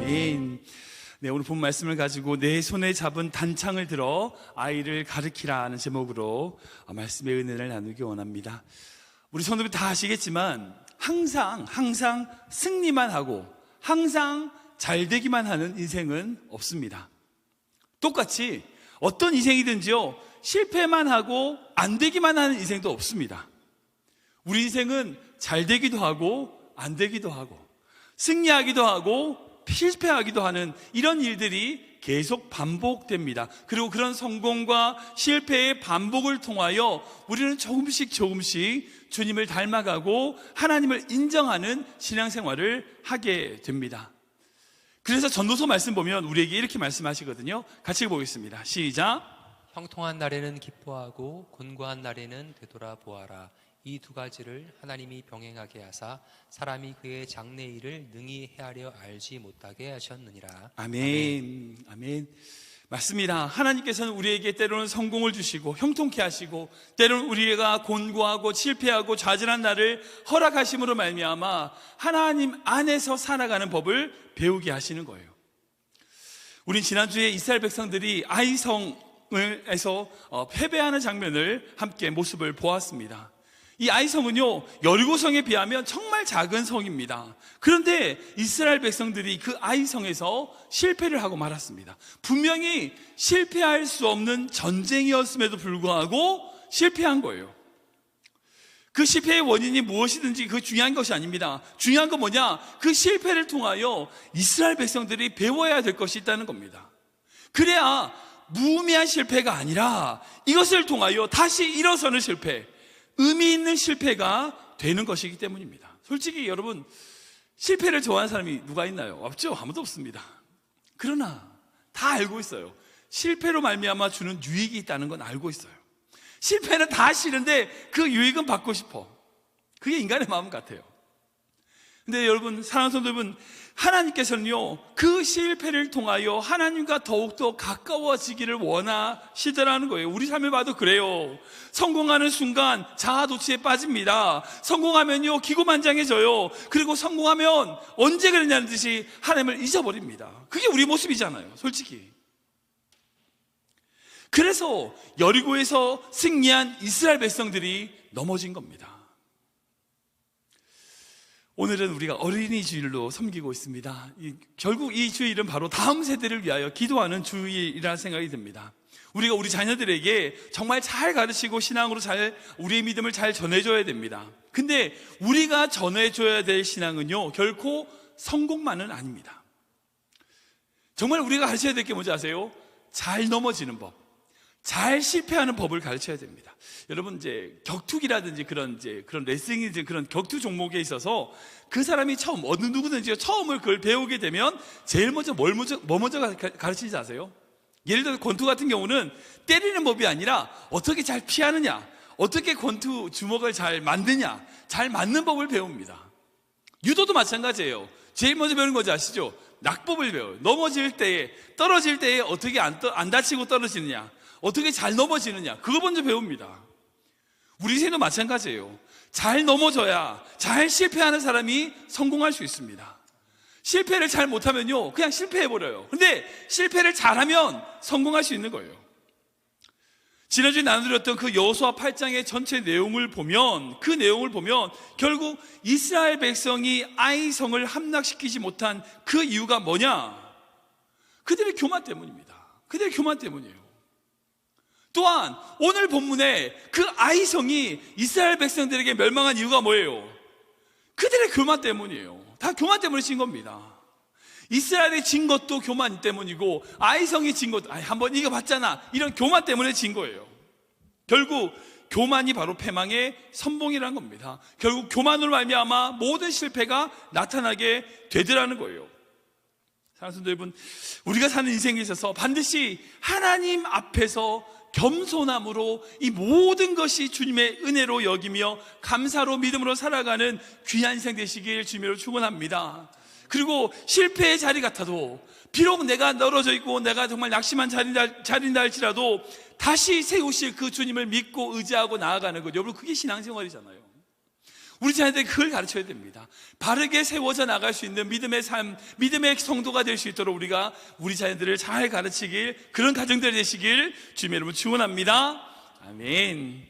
아멘. 네, 오늘 본 말씀을 가지고 내 손에 잡은 단창을 들어 아이를 가르치라는 제목으로 말씀의 은혜를 나누기 원합니다. 우리 성도들 다 아시겠지만 항상 승리만 하고 항상 잘 되기만 하는 인생은 없습니다. 똑같이 어떤 인생이든지요, 실패만 하고 안 되기만 하는 인생도 없습니다. 우리 인생은 잘 되기도 하고 안 되기도 하고 승리하기도 하고 실패하기도 하는 이런 일들이 계속 반복됩니다. 그리고 그런 성공과 실패의 반복을 통하여 우리는 조금씩 주님을 닮아가고 하나님을 인정하는 신앙생활을 하게 됩니다. 그래서 전도서 말씀 보면 우리에게 이렇게 말씀하시거든요. 같이 보겠습니다. 시작. 형통한 날에는 기뻐하고 곤고한 날에는 되돌아보아라. 이 두 가지를 하나님이 병행하게 하사 사람이 그의 장래 일을 능히 헤아려 알지 못하게 하셨느니라. 아멘. 아멘. 맞습니다. 하나님께서는 우리에게 때로는 성공을 주시고 형통케 하시고 때로는 우리가 곤고하고 실패하고 좌절한 날을 허락하심으로 말미암아 하나님 안에서 살아가는 법을 배우게 하시는 거예요. 우린 지난주에 이스라엘 백성들이 아이성에서 패배하는 장면을 함께 모습을 보았습니다. 이 아이성은요, 여리고성에 비하면 정말 작은 성입니다. 그런데 이스라엘 백성들이 그 아이성에서 실패를 하고 말았습니다. 분명히 실패할 수 없는 전쟁이었음에도 불구하고 실패한 거예요. 그 실패의 원인이 무엇이든지 그 중요한 것이 아닙니다. 중요한 건 뭐냐? 그 실패를 통하여 이스라엘 백성들이 배워야 될 것이 있다는 겁니다. 그래야 무의미한 실패가 아니라 이것을 통하여 다시 일어서는 실패, 의미 있는 실패가 되는 것이기 때문입니다. 솔직히 여러분, 실패를 좋아하는 사람이 누가 있나요? 없죠? 아무도 없습니다. 그러나 다 알고 있어요. 실패로 말미암아 주는 유익이 있다는 건 알고 있어요. 실패는 다 싫은데 그 유익은 받고 싶어. 그게 인간의 마음 같아요. 근데 여러분, 사랑하는 성도 여러분, 하나님께서는요, 그 실패를 통하여 하나님과 더욱더 가까워지기를 원하시더라는 거예요. 우리 삶을 봐도 그래요. 성공하는 순간 자아도취에 빠집니다. 성공하면요, 기고만장해져요. 그리고 성공하면 언제 그랬냐는 듯이 하나님을 잊어버립니다. 그게 우리 모습이잖아요, 솔직히. 그래서 여리고에서 승리한 이스라엘 백성들이 넘어진 겁니다. 오늘은 우리가 어린이 주일로 섬기고 있습니다. 결국 이 주일은 바로 다음 세대를 위하여 기도하는 주일이라는 생각이 듭니다. 우리가 우리 자녀들에게 정말 잘 가르치고 신앙으로 우리의 믿음을 잘 전해줘야 됩니다. 근데 우리가 전해줘야 될 신앙은요, 결코 성공만은 아닙니다. 정말 우리가 가르쳐야 될 게 뭔지 아세요? 잘 넘어지는 법, 잘 실패하는 법을 가르쳐야 됩니다. 여러분, 이제 격투기라든지 그런 레슬링이든지 그런 격투 종목에 있어서 그 사람이 처음, 어느 누구든지 처음을 그걸 배우게 되면 제일 먼저 뭐 먼저 가르치지 아세요? 예를 들어 권투 같은 경우는 때리는 법이 아니라 어떻게 잘 피하느냐, 어떻게 권투 주먹을 잘 만드냐, 잘 맞는 법을 배웁니다. 유도도 마찬가지예요. 제일 먼저 배우는 거지 아시죠? 낙법을 배워요. 넘어질 때에, 떨어질 때에 어떻게 안 다치고 떨어지느냐, 어떻게 잘 넘어지느냐, 그거 먼저 배웁니다. 우리 인생도 마찬가지예요. 잘 넘어져야, 잘 실패하는 사람이 성공할 수 있습니다. 실패를 잘 못하면요, 그냥 실패해버려요. 근데 실패를 잘하면 성공할 수 있는 거예요. 지난주에 나눠드렸던 그 여호수아 8장의 전체 내용을 보면, 그 내용을 보면 결국 이스라엘 백성이 아이성을 함락시키지 못한 그 이유가 뭐냐? 그들의 교만 때문입니다. 그들의 교만 때문이에요. 또한 오늘 본문에 그 아이성이 이스라엘 백성들에게 멸망한 이유가 뭐예요? 그들의 교만 때문이에요. 다 교만 때문에 진 겁니다. 이스라엘이 진 것도 교만 때문이고 아이성이 진 것도 한번 이겨봤잖아, 이런 교만 때문에 진 거예요. 결국 교만이 바로 패망의 선봉이라는 겁니다. 결국 교만으로 말미암아 모든 실패가 나타나게 되더라는 거예요. 사랑하는 성도 여러분, 우리가 사는 인생에 있어서 반드시 하나님 앞에서 겸손함으로 이 모든 것이 주님의 은혜로 여기며 감사로 믿음으로 살아가는 귀한 인생 되시길 주님으로 축원합니다. 그리고 실패의 자리 같아도, 비록 내가 떨어져 있고 내가 정말 낙심한 자리인다 할지라도 다시 세우실 그 주님을 믿고 의지하고 나아가는 것, 여러분, 그게 신앙생활이잖아요. 우리 자녀들에게 그걸 가르쳐야 됩니다. 바르게 세워져 나갈 수 있는 믿음의 삶, 믿음의 성도가 될 수 있도록 우리가 우리 자녀들을 잘 가르치길, 그런 가정들이 되시길 주님의 이름으로 축원합니다. 아멘.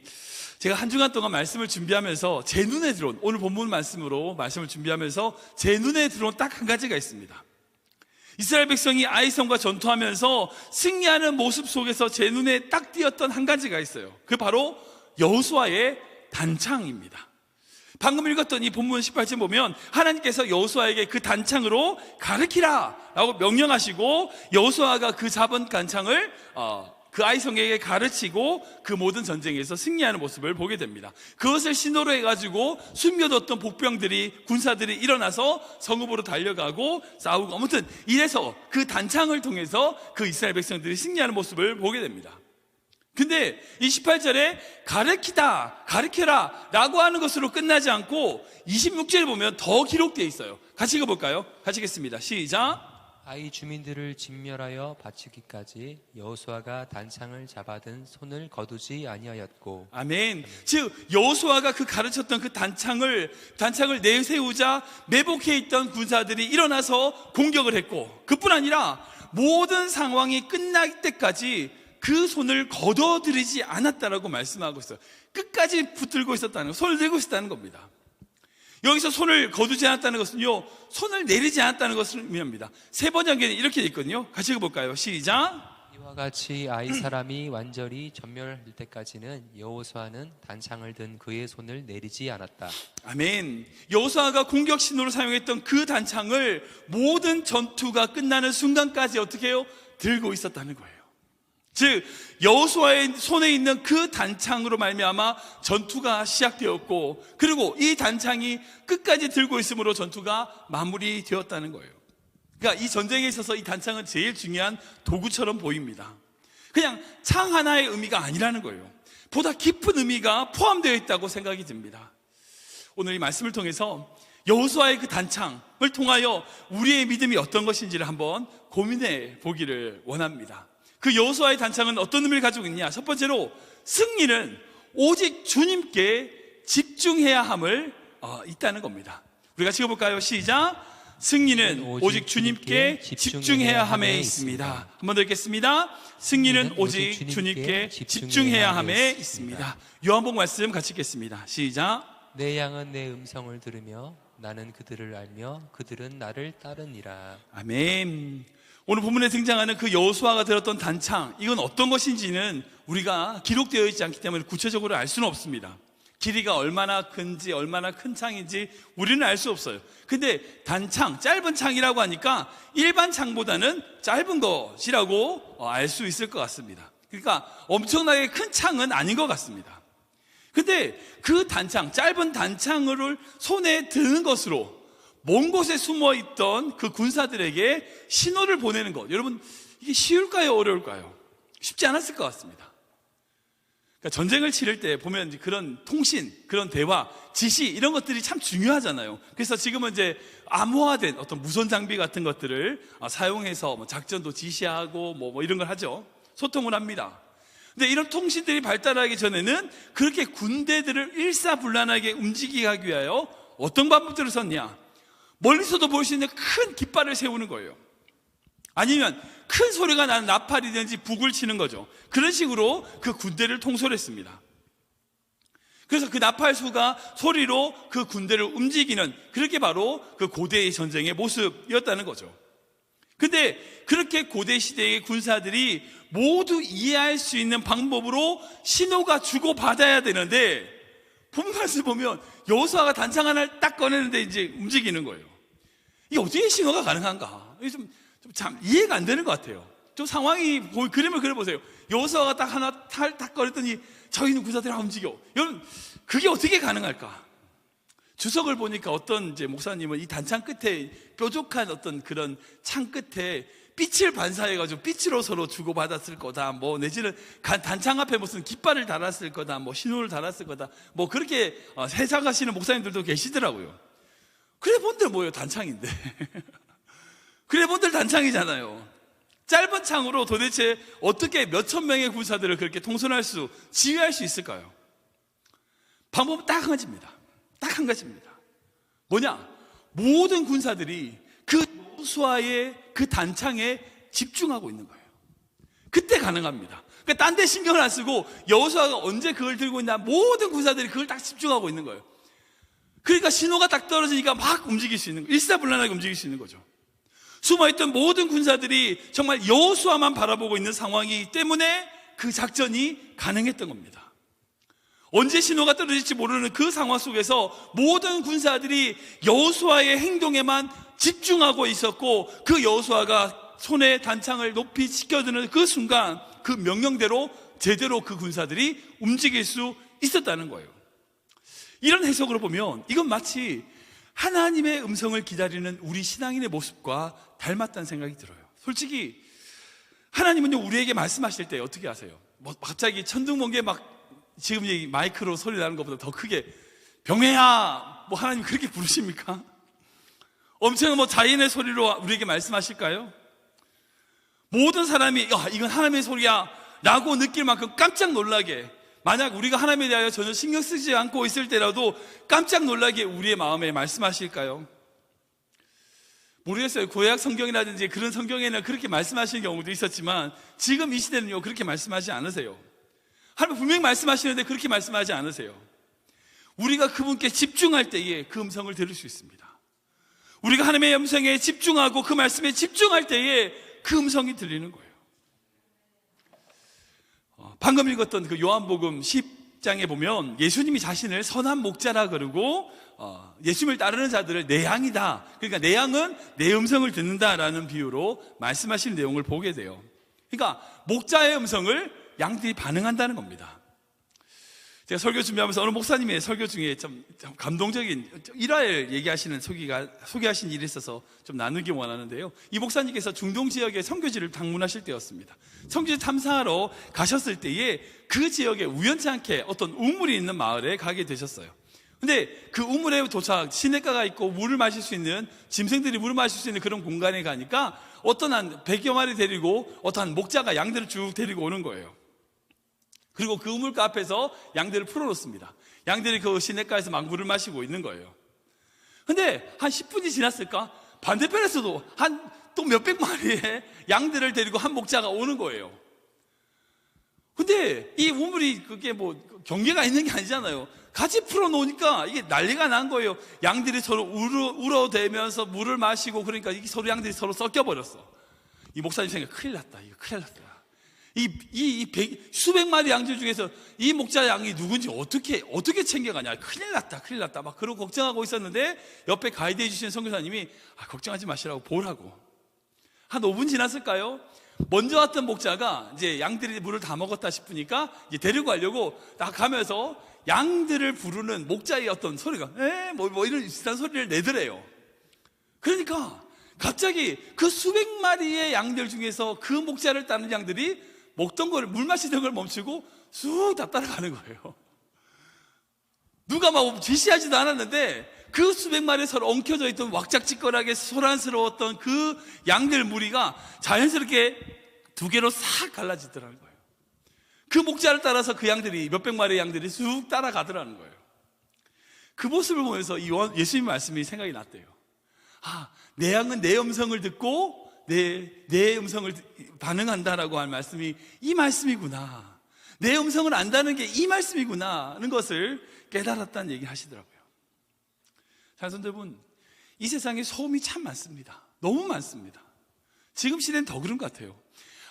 제가 한 주간 동안 말씀을 준비하면서 제 눈에 들어온, 오늘 본문 말씀으로 말씀을 준비하면서 제 눈에 들어온 딱 한 가지가 있습니다. 이스라엘 백성이 아이성과 전투하면서 승리하는 모습 속에서 제 눈에 딱 띄었던 한 가지가 있어요. 그 바로 여호수아의 단창입니다. 방금 읽었던 이 본문 18절 보면 하나님께서 여호수아에게 그 단창으로 가르치라 라고 명령하시고, 여호수아가 그 잡은 단창을 그 아이성에게 가르치고 그 모든 전쟁에서 승리하는 모습을 보게 됩니다. 그것을 신호로 해가지고 숨겨뒀던 복병들이, 군사들이 일어나서 성읍으로 달려가고 싸우고, 아무튼 이래서 그 단창을 통해서 그 이스라엘 백성들이 승리하는 모습을 보게 됩니다. 근데 이 18절에 가르치다, 가르쳐라 라고 하는 것으로 끝나지 않고 26절에 보면 더 기록되어 있어요. 같이 읽어볼까요? 같이 읽겠습니다. 시작. 아이 주민들을 진멸하여 바치기까지 여호수아가 단창을 잡아든 손을 거두지 아니하였고. 아멘. 즉 여호수아가 그 가르쳤던 그 단창을 내세우자 매복해 있던 군사들이 일어나서 공격을 했고, 그뿐 아니라 모든 상황이 끝날 때까지 그 손을 거둬들이지 않았다라고 말씀하고 있어요. 끝까지 붙들고 있었다는 거, 손을 들고 있었다는 겁니다. 여기서 손을 거두지 않았다는 것은요, 손을 내리지 않았다는 것을 의미합니다. 세 번역에는 이렇게 돼 있거든요. 같이 읽어볼까요? 시작. 이와 같이 아이 사람이 완전히 전멸할 때까지는 여호수아는 단창을 든 그의 손을 내리지 않았다. 아멘. 여호수아가 공격 신호를 사용했던 그 단창을 모든 전투가 끝나는 순간까지 어떻게 해요? 들고 있었다는 거예요. 즉 여호수아의 손에 있는 그 단창으로 말미암아 전투가 시작되었고, 그리고 이 단창이 끝까지 들고 있으므로 전투가 마무리되었다는 거예요. 그러니까 이 전쟁에 있어서 이 단창은 제일 중요한 도구처럼 보입니다. 그냥 창 하나의 의미가 아니라는 거예요. 보다 깊은 의미가 포함되어 있다고 생각이 듭니다. 오늘 이 말씀을 통해서 여호수아의 그 단창을 통하여 우리의 믿음이 어떤 것인지를 한번 고민해 보기를 원합니다. 그 여호수아의 단창은 어떤 의미를 가지고 있냐? 첫 번째로 승리는 오직 주님께 집중해야 함을 있다는 겁니다. 우리가 읽어볼까요? 시작. 승리는 오직 주님께 집중해야 함에 있습니다. 한 번 더 읽겠습니다. 승리는 오직 주님께 집중해야 함에 있습니다. 요한복음 말씀 같이 읽겠습니다. 시작. 내 양은 내 음성을 들으며 나는 그들을 알며 그들은 나를 따르니라. 아멘. 오늘 본문에 등장하는 그 여호수아가 들었던 단창, 이건 어떤 것인지는 우리가 기록되어 있지 않기 때문에 구체적으로 알 수는 없습니다. 길이가 얼마나 큰지, 얼마나 큰 창인지 우리는 알 수 없어요. 근데 단창, 짧은 창이라고 하니까 일반 창보다는 짧은 것이라고 알 수 있을 것 같습니다. 그러니까 엄청나게 큰 창은 아닌 것 같습니다. 근데 그 단창, 짧은 단창을 손에 드는 것으로 먼 곳에 숨어있던 그 군사들에게 신호를 보내는 것, 여러분 이게 쉬울까요? 어려울까요? 쉽지 않았을 것 같습니다. 그러니까 전쟁을 치를 때 보면 그런 통신, 그런 대화, 지시 이런 것들이 참 중요하잖아요. 그래서 지금은 이제 암호화된 어떤 무선 장비 같은 것들을 사용해서 작전도 지시하고 뭐 이런 걸 하죠. 소통을 합니다. 근데 이런 통신들이 발달하기 전에는 그렇게 군대들을 일사불란하게 움직이게 하기 위하여 어떤 방법들을 썼냐? 멀리서도 볼 수 있는 큰 깃발을 세우는 거예요. 아니면 큰 소리가 나는 나팔이든지 북을 치는 거죠. 그런 식으로 그 군대를 통솔했습니다. 그래서 그 나팔수가 소리로 그 군대를 움직이는, 그렇게 바로 그 고대의 전쟁의 모습이었다는 거죠. 근데 그렇게 고대 시대의 군사들이 모두 이해할 수 있는 방법으로 신호가 주고받아야 되는데, 본문에서 보면 여호수아가 단창 하나를 딱 꺼내는데 이제 움직이는 거예요. 이게 어떻게 신호가 가능한가? 이게 참 이해가 안 되는 것 같아요. 좀 상황이, 그림을 그려보세요. 여호수아가 딱 하나 딱 꺼냈더니 저기 있는 군사들이 다 움직여. 여러분, 그게 어떻게 가능할까? 주석을 보니까 어떤 이제 목사님은 이 단창 끝에, 뾰족한 어떤 그런 창 끝에 빛을 반사해가지고 빛으로 서로 주고받았을 거다. 뭐 내지는 단창 앞에 무슨 깃발을 달았을 거다. 뭐 신호를 달았을 거다. 뭐 그렇게 해석하시는 목사님들도 계시더라고요. 그래 본들 뭐예요? 단창인데. 그래 본들 단창이잖아요. 짧은 창으로 도대체 어떻게 몇천 명의 군사들을 그렇게 통솔할 수, 지휘할 수 있을까요? 방법은 딱 한 가지입니다. 딱 한 가지입니다. 뭐냐? 모든 군사들이 그 여호수아의 그 단창에 집중하고 있는 거예요. 그때 가능합니다. 그러니까 딴 데 신경을 안 쓰고 여호수아가 언제 그걸 들고 있나, 모든 군사들이 그걸 딱 집중하고 있는 거예요. 그러니까 신호가 딱 떨어지니까 막 움직일 수 있는 거예요. 일사불란하게 움직일 수 있는 거죠. 숨어있던 모든 군사들이 정말 여호수아만 바라보고 있는 상황이기 때문에 그 작전이 가능했던 겁니다. 언제 신호가 떨어질지 모르는 그 상황 속에서 모든 군사들이 여호수아의 행동에만 집중하고 있었고, 그 여호수아가 손에 단창을 높이 치켜드는 그 순간 그 명령대로 제대로 그 군사들이 움직일 수 있었다는 거예요. 이런 해석으로 보면 이건 마치 하나님의 음성을 기다리는 우리 신앙인의 모습과 닮았다는 생각이 들어요. 솔직히 하나님은요, 우리에게 말씀하실 때 어떻게 하세요? 뭐 갑자기 천둥번개 막 지금 이 마이크로 소리 나는 것보다 더 크게 병해야 뭐 하나님 그렇게 부르십니까? 엄청 뭐 자연의 소리로 우리에게 말씀하실까요? 모든 사람이 이건 하나님의 소리야 라고 느낄 만큼 깜짝 놀라게, 만약 우리가 하나님에 대하여 전혀 신경 쓰지 않고 있을 때라도 깜짝 놀라게 우리의 마음에 말씀하실까요? 모르겠어요. 구약 성경이라든지 그런 성경에는 그렇게 말씀하시는 경우도 있었지만 지금 이 시대는요, 그렇게 말씀하지 않으세요. 하나님 분명히 말씀하시는데 그렇게 말씀하지 않으세요. 우리가 그분께 집중할 때에 그 음성을 들을 수 있습니다. 우리가 하나님의 음성에 집중하고 그 말씀에 집중할 때에 그 음성이 들리는 거예요. 방금 읽었던 그 요한복음 10장에 보면 예수님이 자신을 선한 목자라 그러고 예수님을 따르는 자들을 내 양이다, 그러니까 내 양은 내 음성을 듣는다라는 비유로 말씀하시는 내용을 보게 돼요. 그러니까 목자의 음성을 양들이 반응한다는 겁니다. 제가 설교 준비하면서 어느 목사님의 설교 중에 좀 감동적인 일화를 소개하신 일이 있어서 좀 나누기 원하는데요. 이 목사님께서 중동 지역의 선교지를 방문하실 때였습니다. 선교지 탐사하러 가셨을 때에 그 지역에 우연치 않게 어떤 우물이 있는 마을에 가게 되셨어요. 근데 그 우물에 시냇가가 있고 물을 마실 수 있는, 짐승들이 물을 마실 수 있는 그런 공간에 가니까 어떤 한 100여 마리 데리고 어떤 한 목자가 양들을 쭉 데리고 오는 거예요. 그리고 그 우물가 앞에서 양들을 풀어놓습니다. 양들이 그 시냇가에서 막 물을 마시고 있는 거예요. 근데 한 10분이 지났을까? 반대편에서도 또 몇백 마리의 양들을 데리고 한 목자가 오는 거예요. 근데 이 우물이 그게 뭐 경계가 있는 게 아니잖아요. 같이 풀어놓으니까 이게 난리가 난 거예요. 양들이 서로 울어대면서 물을 마시고, 그러니까 이게 서로 양들이 서로 섞여버렸어. 이 목사님 생각, 큰일 났다. 이거 큰일 났다. 수백 마리 양들 중에서 이 목자 양이 누군지 어떻게 챙겨가냐. 큰일 났다. 막 그러고 걱정하고 있었는데 옆에 가이드 해주신 선교사님이 걱정하지 마시라고 보라고. 한 5분 지났을까요? 먼저 왔던 목자가 이제 양들이 물을 다 먹었다 싶으니까 이제 데리고 가려고 딱 가면서 양들을 부르는 목자의 어떤 소리가 이런 비슷한 소리를 내더래요. 그러니까 갑자기 그 수백 마리의 양들 중에서 그 목자를 따르는 양들이 먹던 걸, 물 마시던 걸 멈추고 쑥 다 따라가는 거예요. 누가 막 지시하지도 않았는데 그 수백 마리 서로 엉켜져 있던 왁작지껄하게 소란스러웠던 그 양들 무리가 자연스럽게 두 개로 싹 갈라지더라는 거예요. 그 목자를 따라서 그 양들이, 몇백 마리의 양들이 쑥 따라가더라는 거예요. 그 모습을 보면서 예수님 말씀이 생각이 났대요. 내 양은 내 음성을 듣고 내 음성을 반응한다라고 할 말씀이 이 말씀이구나. 내 음성을 안다는 게 이 말씀이구나 하는 것을 깨달았다는 얘기 하시더라고요. 자손들 여러분, 이 세상에 소음이 참 많습니다. 너무 많습니다. 지금 시대는 더 그런 것 같아요.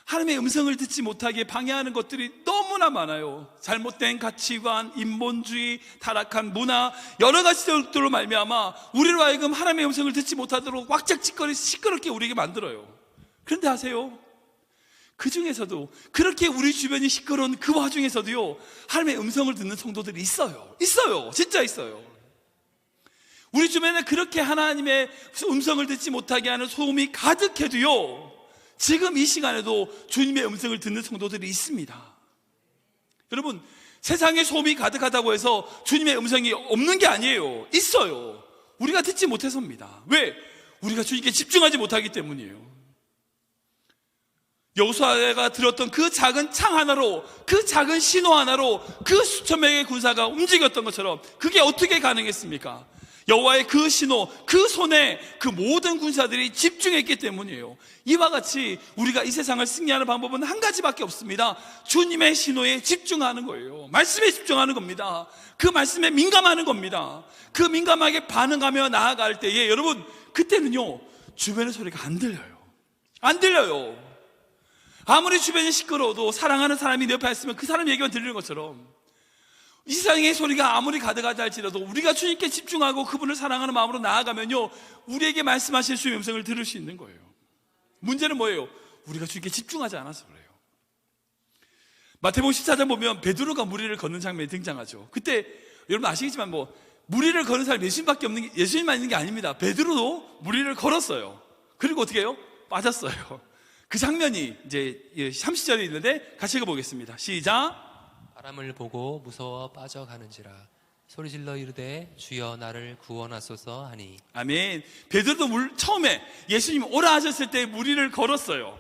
하나님의 음성을 듣지 못하게 방해하는 것들이 너무나 많아요. 잘못된 가치관, 인본주의, 타락한 문화, 여러 가지 것들로 말미암아 우리로 하여금 하나님의 음성을 듣지 못하도록 왁작지껄이 시끄럽게 우리에게 만들어요. 그런데 아세요? 그 중에서도, 그렇게 우리 주변이 시끄러운 그 와중에서도요, 하나님의 음성을 듣는 성도들이 있어요. 진짜 있어요. 우리 주변에 그렇게 하나님의 음성을 듣지 못하게 하는 소음이 가득해도요, 지금 이 시간에도 주님의 음성을 듣는 성도들이 있습니다. 여러분, 세상에 소음이 가득하다고 해서 주님의 음성이 없는 게 아니에요. 있어요. 우리가 듣지 못해서입니다. 왜? 우리가 주님께 집중하지 못하기 때문이에요. 여호수아가 들었던 그 작은 창 하나로, 그 작은 신호 하나로 그 수천 명의 군사가 움직였던 것처럼 그게 어떻게 가능했습니까? 여호와의 그 신호, 그 손에 그 모든 군사들이 집중했기 때문이에요. 이와 같이 우리가 이 세상을 승리하는 방법은 한 가지밖에 없습니다. 주님의 신호에 집중하는 거예요. 말씀에 집중하는 겁니다. 그 말씀에 민감하는 겁니다. 그 민감하게 반응하며 나아갈 때에 여러분, 그때는요 주변의 소리가 안 들려요. 안 들려요. 아무리 주변이 시끄러워도 사랑하는 사람이 내 옆에 있으면 그 사람 얘기만 들리는 것처럼, 이 세상의 소리가 아무리 가득하다 할지라도 우리가 주님께 집중하고 그분을 사랑하는 마음으로 나아가면요 우리에게 말씀하실 주의 음성을 들을 수 있는 거예요. 문제는 뭐예요? 우리가 주님께 집중하지 않아서 그래요. 마태복음 14장 보면 베드로가 무리를 걷는 장면이 등장하죠. 그때 여러분 아시겠지만 무리를 걷는 사람이 예수님만 있는 게 아닙니다. 베드로도 무리를 걸었어요. 그리고 어떻게 해요? 빠졌어요. 그 장면이 이제 30절에 있는데 같이 읽어보겠습니다. 시작. 바람을 보고 무서워 빠져가는지라 소리질러 이르되 주여 나를 구원하소서 하니. 아멘. 베드로도 처음에 예수님 오라 하셨을 때 무리를 걸었어요.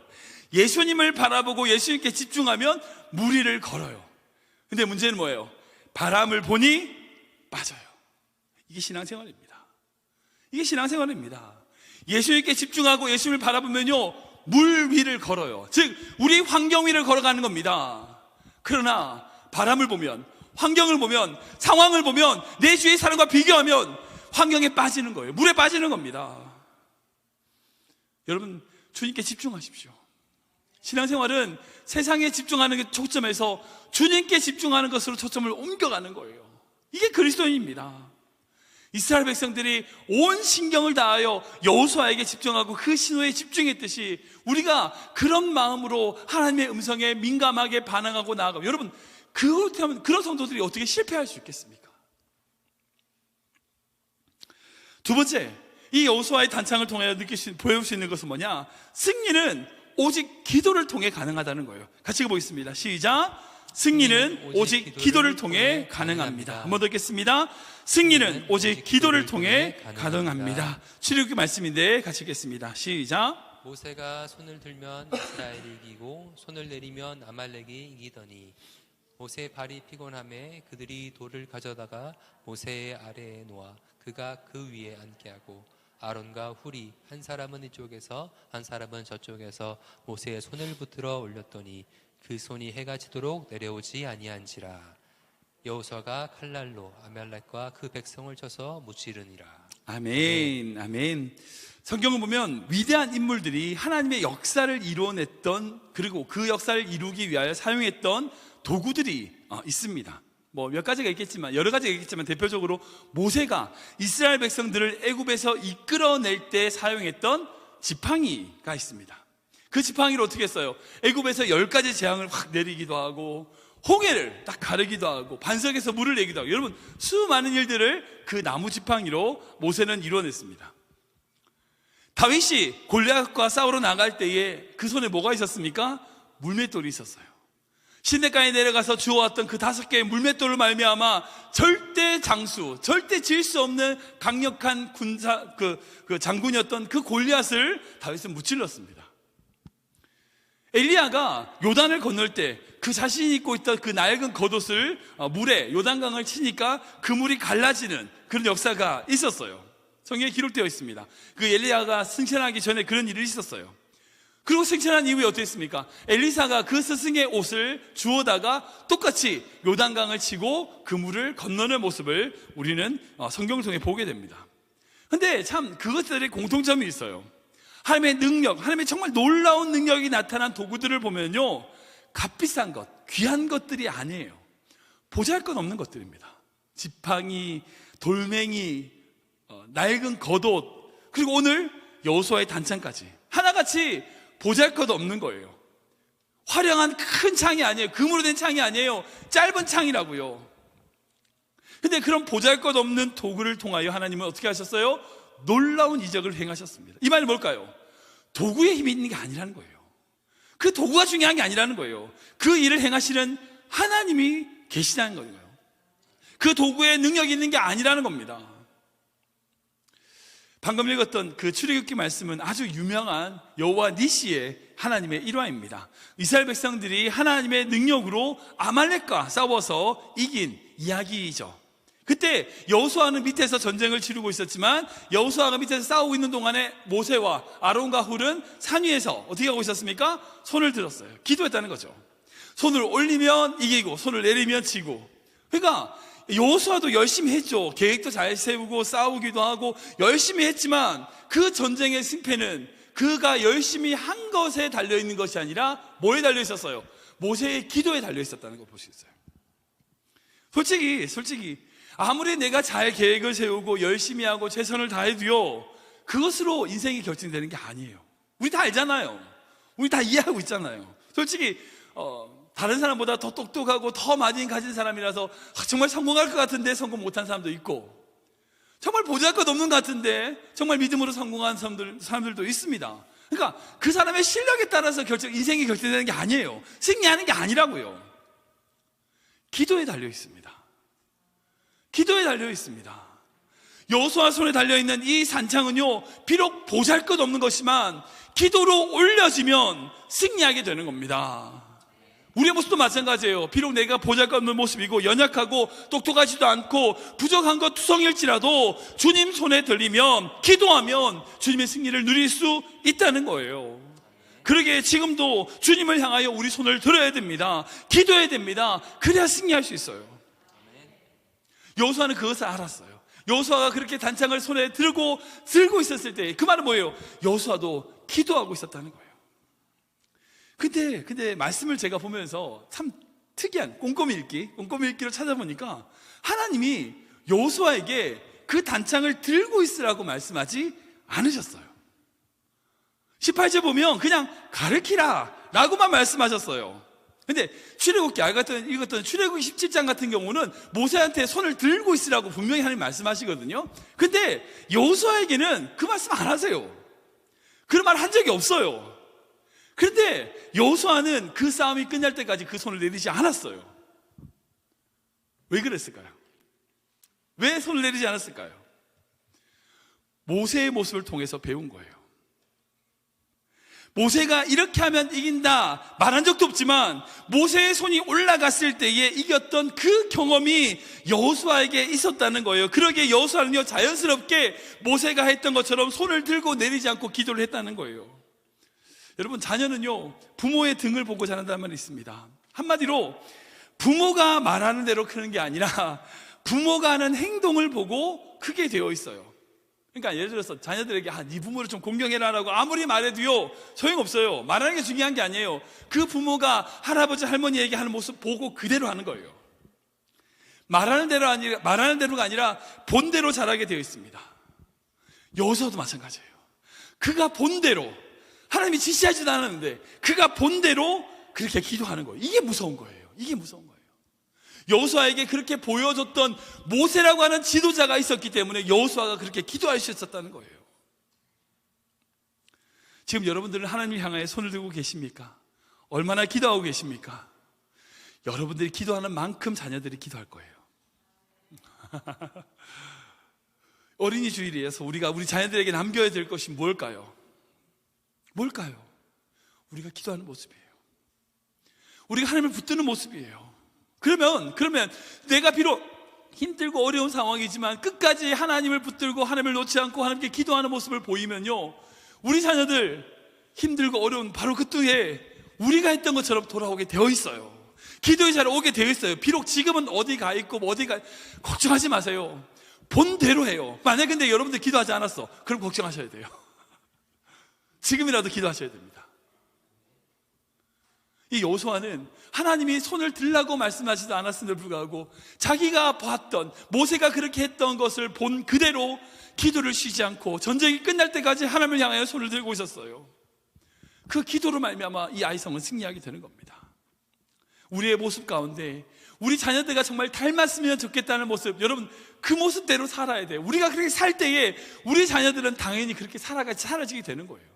예수님을 바라보고 예수님께 집중하면 무리를 걸어요. 근데 문제는 뭐예요? 바람을 보니 빠져요. 이게 신앙생활입니다. 이게 신앙생활입니다. 예수님께 집중하고 예수님을 바라보면요 물 위를 걸어요. 즉 우리 환경 위를 걸어가는 겁니다. 그러나 바람을 보면, 환경을 보면, 상황을 보면, 내 주위의 사람과 비교하면 환경에 빠지는 거예요. 물에 빠지는 겁니다. 여러분 주님께 집중하십시오. 신앙생활은 세상에 집중하는 게 초점에서 주님께 집중하는 것으로 초점을 옮겨가는 거예요. 이게 그리스도인입니다. 이스라엘 백성들이 온 신경을 다하여 여호수아에게 집중하고 그 신호에 집중했듯이 우리가 그런 마음으로 하나님의 음성에 민감하게 반응하고 나아가고, 여러분 그렇다면 그런 성도들이 어떻게 실패할 수 있겠습니까? 두 번째, 이 여호수아의 단창을 통해 보여줄 수 있는 것은 뭐냐? 승리는 오직 기도를 통해 가능하다는 거예요. 같이 읽어보겠습니다. 시작. 승리는 오직 기도를 통해 가능합니다. 한번 더 읽겠습니다. 승리는 오직 기도를 통해 가능합니다. 출애굽기 말씀인데 같이 읽겠습니다. 시작. 모세가 손을 들면 이스라엘이 이기고 손을 내리면 아말렉이 이기더니 모세의 발이 피곤함에 그들이 돌을 가져다가 모세의 아래에 놓아 그가 그 위에 앉게 하고 아론과 훌이 한 사람은 이쪽에서 한 사람은 저쪽에서 모세의 손을 붙들어 올렸더니 그 손이 해가 지도록 내려오지 아니한지라. 여호수아가 칼날로 아말렉과 그 백성을 쳐서 무찌르니라. 아멘. 아멘. 성경을 보면 위대한 인물들이 하나님의 역사를 이루어냈던, 그리고 그 역사를 이루기 위하여 사용했던 도구들이 있습니다. 몇 가지가 있겠지만, 여러 가지가 있겠지만 대표적으로 모세가 이스라엘 백성들을 애굽에서 이끌어낼 때 사용했던 지팡이가 있습니다. 그 지팡이를 어떻게 했어요? 애굽에서 10가지 재앙을 확 내리기도 하고, 홍해를 딱 가르기도 하고, 반석에서 물을 내기도 하고, 여러분 수많은 일들을 그 나무 지팡이로 모세는 이루어냈습니다. 다윗이 골리앗과 싸우러 나갈 때에 그 손에 뭐가 있었습니까? 물맷돌이 있었어요. 시내가에 내려가서 주워왔던 그 5개의 물맷돌을 말미암아 절대 장수, 절대 질 수 없는 강력한 군사 그 장군이었던 그 골리앗을 다윗은 무찔렀습니다. 엘리야가 요단을 건널 때 그 자신이 입고 있던 그 낡은 겉옷을 물에 요단강을 치니까 그 물이 갈라지는 그런 역사가 있었어요. 성경에 기록되어 있습니다. 그 엘리야가 승천하기 전에 그런 일이 있었어요. 그리고 승천한 이후에 어떻게 했습니까? 엘리사가 그 스승의 옷을 주워다가 똑같이 요단강을 치고 그 물을 건너는 모습을 우리는 성경을 통해 보게 됩니다. 근데 참 그것들의 공통점이 있어요. 하나님의 능력, 하나님의 정말 놀라운 능력이 나타난 도구들을 보면요, 값비싼 것, 귀한 것들이 아니에요. 보잘것없는 것들입니다. 지팡이, 돌멩이, 낡은 겉옷, 그리고 오늘 여호수아의 단창까지 하나같이 보잘것없는 거예요. 화려한 큰 창이 아니에요. 금으로 된 창이 아니에요. 짧은 창이라고요. 근데 그런 보잘것없는 도구를 통하여 하나님은 어떻게 하셨어요? 놀라운 이적을 행하셨습니다. 이 말이 뭘까요? 도구에 힘이 있는 게 아니라는 거예요. 그 도구가 중요한 게 아니라는 거예요. 그 일을 행하시는 하나님이 계시다는 거예요. 그 도구에 능력이 있는 게 아니라는 겁니다. 방금 읽었던 그 출애굽기 말씀은 아주 유명한 여호와 니시의 하나님의 일화입니다. 이스라엘 백성들이 하나님의 능력으로 아말렉과 싸워서 이긴 이야기이죠. 그때 여호수아는 밑에서 전쟁을 치르고 있었지만 여호수아가 밑에서 싸우고 있는 동안에 모세와 아론과 훌은 산 위에서 어떻게 하고 있었습니까? 손을 들었어요. 기도했다는 거죠. 손을 올리면 이기고 손을 내리면 지고. 그러니까 여호수아도 열심히 했죠. 계획도 잘 세우고 싸우기도 하고 열심히 했지만 그 전쟁의 승패는 그가 열심히 한 것에 달려있는 것이 아니라 뭐에 달려있었어요? 모세의 기도에 달려있었다는 걸 볼 수 있어요. 솔직히 아무리 내가 잘 계획을 세우고 열심히 하고 최선을 다해도요, 그것으로 인생이 결정되는 게 아니에요. 우리 다 알잖아요. 우리 다 이해하고 있잖아요. 솔직히 다른 사람보다 더 똑똑하고 더 많이 가진 사람이라서 정말 성공할 것 같은데 성공 못한 사람도 있고, 정말 보잘것없는 것 같은데 정말 믿음으로 성공한 사람들도 있습니다. 그러니까 그 사람의 실력에 따라서 인생이 결정되는 게 아니에요. 승리하는 게 아니라고요. 기도에 달려 있습니다. 기도에 달려 있습니다. 여호수아 손에 달려있는 이 산창은요, 비록 보잘것없는 것이지만 기도로 올려지면 승리하게 되는 겁니다. 우리의 모습도 마찬가지예요. 비록 내가 보잘것없는 모습이고 연약하고 똑똑하지도 않고 부족한 것 투성일지라도 주님 손에 들리면, 기도하면 주님의 승리를 누릴 수 있다는 거예요. 그러게 지금도 주님을 향하여 우리 손을 들어야 됩니다. 기도해야 됩니다. 그래야 승리할 수 있어요. 여호수아는 그것을 알았어요. 여호수아가 그렇게 단창을 손에 들고 있었을 때 그 말은 뭐예요? 여호수아도 기도하고 있었다는 거예요. 근데 말씀을 제가 보면서 참 특이한 꼼꼼히 읽기로 찾아보니까 하나님이 여호수아에게 그 단창을 들고 있으라고 말씀하지 않으셨어요. 18절 보면 그냥 가르치라 라고만 말씀하셨어요. 근데 출애굽기 읽었던 출애굽기 17장 같은 경우는 모세한테 손을 들고 있으라고 분명히 하나님 말씀하시거든요. 근데 여호수아에게는 그 말씀 안 하세요. 그런 말 한 적이 없어요. 그런데 여호수아는 그 싸움이 끝날 때까지 그 손을 내리지 않았어요. 왜 그랬을까요? 왜 손을 내리지 않았을까요? 모세의 모습을 통해서 배운 거예요. 모세가 이렇게 하면 이긴다 말한 적도 없지만 모세의 손이 올라갔을 때에 이겼던 그 경험이 여호수아에게 있었다는 거예요. 그러기에 여호수아는요, 자연스럽게 모세가 했던 것처럼 손을 들고 내리지 않고 기도를 했다는 거예요. 여러분, 자녀는요, 부모의 등을 보고 자란다는 말이 있습니다. 한마디로 부모가 말하는 대로 크는 게 아니라 부모가 하는 행동을 보고 크게 되어 있어요. 그러니까 예를 들어서 자녀들에게 네 부모를 좀 공경해라 라고 아무리 말해도요, 소용없어요. 말하는 게 중요한 게 아니에요. 그 부모가 할아버지 할머니에게 하는 모습 보고 그대로 하는 거예요. 말하는 대로가 아니라 본대로 자라게 되어 있습니다. 여호수아도 마찬가지예요. 그가 본대로, 하나님이 지시하지도 않았는데 그가 본대로 그렇게 기도하는 거예요. 이게 무서운 거예요. 여호수아에게 그렇게 보여줬던 모세라고 하는 지도자가 있었기 때문에 여호수아가 그렇게 기도할 수 있었다는 거예요. 지금 여러분들은 하나님을 향하여 손을 들고 계십니까? 얼마나 기도하고 계십니까? 여러분들이 기도하는 만큼 자녀들이 기도할 거예요. 어린이 주일이어서 우리가 우리 자녀들에게 남겨야 될 것이 뭘까요? 우리가 기도하는 모습이에요. 우리가 하나님을 붙드는 모습이에요. 그러면 내가 비록 힘들고 어려운 상황이지만 끝까지 하나님을 붙들고 하나님을 놓지 않고 하나님께 기도하는 모습을 보이면요, 우리 자녀들 힘들고 어려운 바로 그때에 우리가 했던 것처럼 돌아오게 되어 있어요. 기도의 자리에 오게 되어 있어요. 비록 지금은 어디 가 있고 걱정하지 마세요. 본대로 해요. 만약에 근데 여러분들 기도하지 않았어, 그럼 걱정하셔야 돼요. 지금이라도 기도하셔야 됩니다. 이 여호수아는 하나님이 손을 들라고 말씀하지도 않았음에도 불구하고 자기가 봤던, 모세가 그렇게 했던 것을 본 그대로 기도를 쉬지 않고 전쟁이 끝날 때까지 하나님을 향하여 손을 들고 있었어요. 그 기도로 말미암아 이 아이성은 승리하게 되는 겁니다. 우리의 모습 가운데 우리 자녀들과 정말 닮았으면 좋겠다는 모습, 여러분 그 모습대로 살아야 돼요. 우리가 그렇게 살 때에 우리 자녀들은 당연히 그렇게 살아지게 되는 거예요.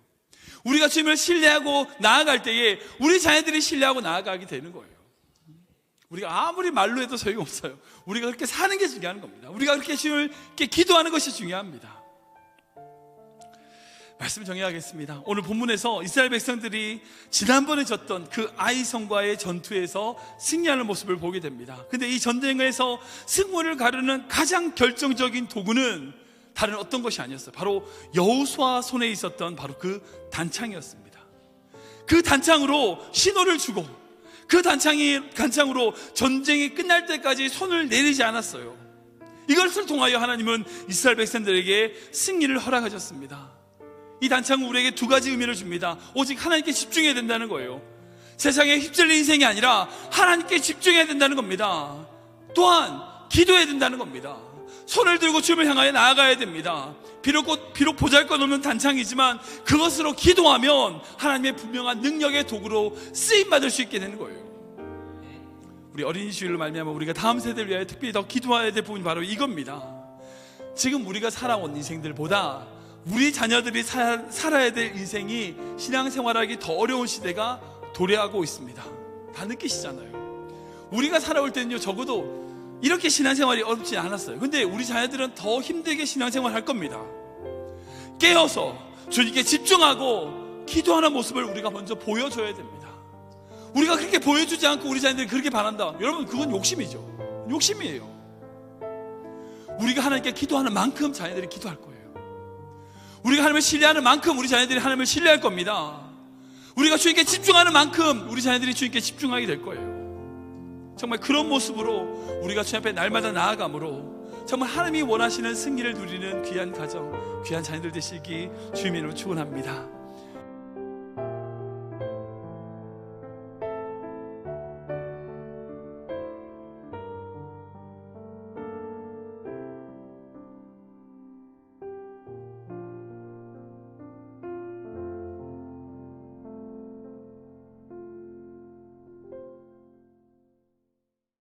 우리가 주님을 신뢰하고 나아갈 때에 우리 자녀들이 신뢰하고 나아가게 되는 거예요. 우리가 아무리 말로 해도 소용없어요. 우리가 그렇게 사는 게 중요한 겁니다. 우리가 그렇게 주님을 기도하는 것이 중요합니다. 말씀 정리하겠습니다. 오늘 본문에서 이스라엘 백성들이 지난번에 졌던 그 아이성과의 전투에서 승리하는 모습을 보게 됩니다. 근데 이 전쟁에서 승부를 가르는 가장 결정적인 도구는 다른 어떤 것이 아니었어요. 바로 여호수아 손에 있었던 바로 그 단창이었습니다. 그 단창으로 신호를 주고 그 단창으로 전쟁이 끝날 때까지 손을 내리지 않았어요. 이것을 통하여 하나님은 이스라엘 백성들에게 승리를 허락하셨습니다. 이 단창은 우리에게 두 가지 의미를 줍니다. 오직 하나님께 집중해야 된다는 거예요. 세상에 휩쓸린 인생이 아니라 하나님께 집중해야 된다는 겁니다. 또한 기도해야 된다는 겁니다. 손을 들고 주님을 향하여 나아가야 됩니다. 비록 보잘것없는 단창이지만 그것으로 기도하면 하나님의 분명한 능력의 도구로 쓰임받을 수 있게 되는 거예요. 우리 어린이 주일로 말미암아 우리가 다음 세대를 위하여 특별히 더 기도해야 될 부분이 바로 이겁니다. 지금 우리가 살아온 인생들보다 우리 자녀들이 살아야 될 인생이 신앙생활하기 더 어려운 시대가 도래하고 있습니다. 다 느끼시잖아요. 우리가 살아올 때는요, 적어도 이렇게 신앙생활이 어렵지 않았어요. 근데 우리 자녀들은 더 힘들게 신앙생활 할 겁니다. 깨어서 주님께 집중하고 기도하는 모습을 우리가 먼저 보여줘야 됩니다. 우리가 그렇게 보여주지 않고 우리 자녀들이 그렇게 바란다, 여러분, 그건 욕심이죠. 욕심이에요. 우리가 하나님께 기도하는 만큼 자녀들이 기도할 거예요. 우리가 하나님을 신뢰하는 만큼 우리 자녀들이 하나님을 신뢰할 겁니다. 우리가 주님께 집중하는 만큼 우리 자녀들이 주님께 집중하게 될 거예요. 정말 그런 모습으로 우리가 주님 앞에 날마다 나아감으로 정말 하나님이 원하시는 승리를 누리는 귀한 가정, 귀한 자녀들 되시기 주님의 이름으로 축원합니다.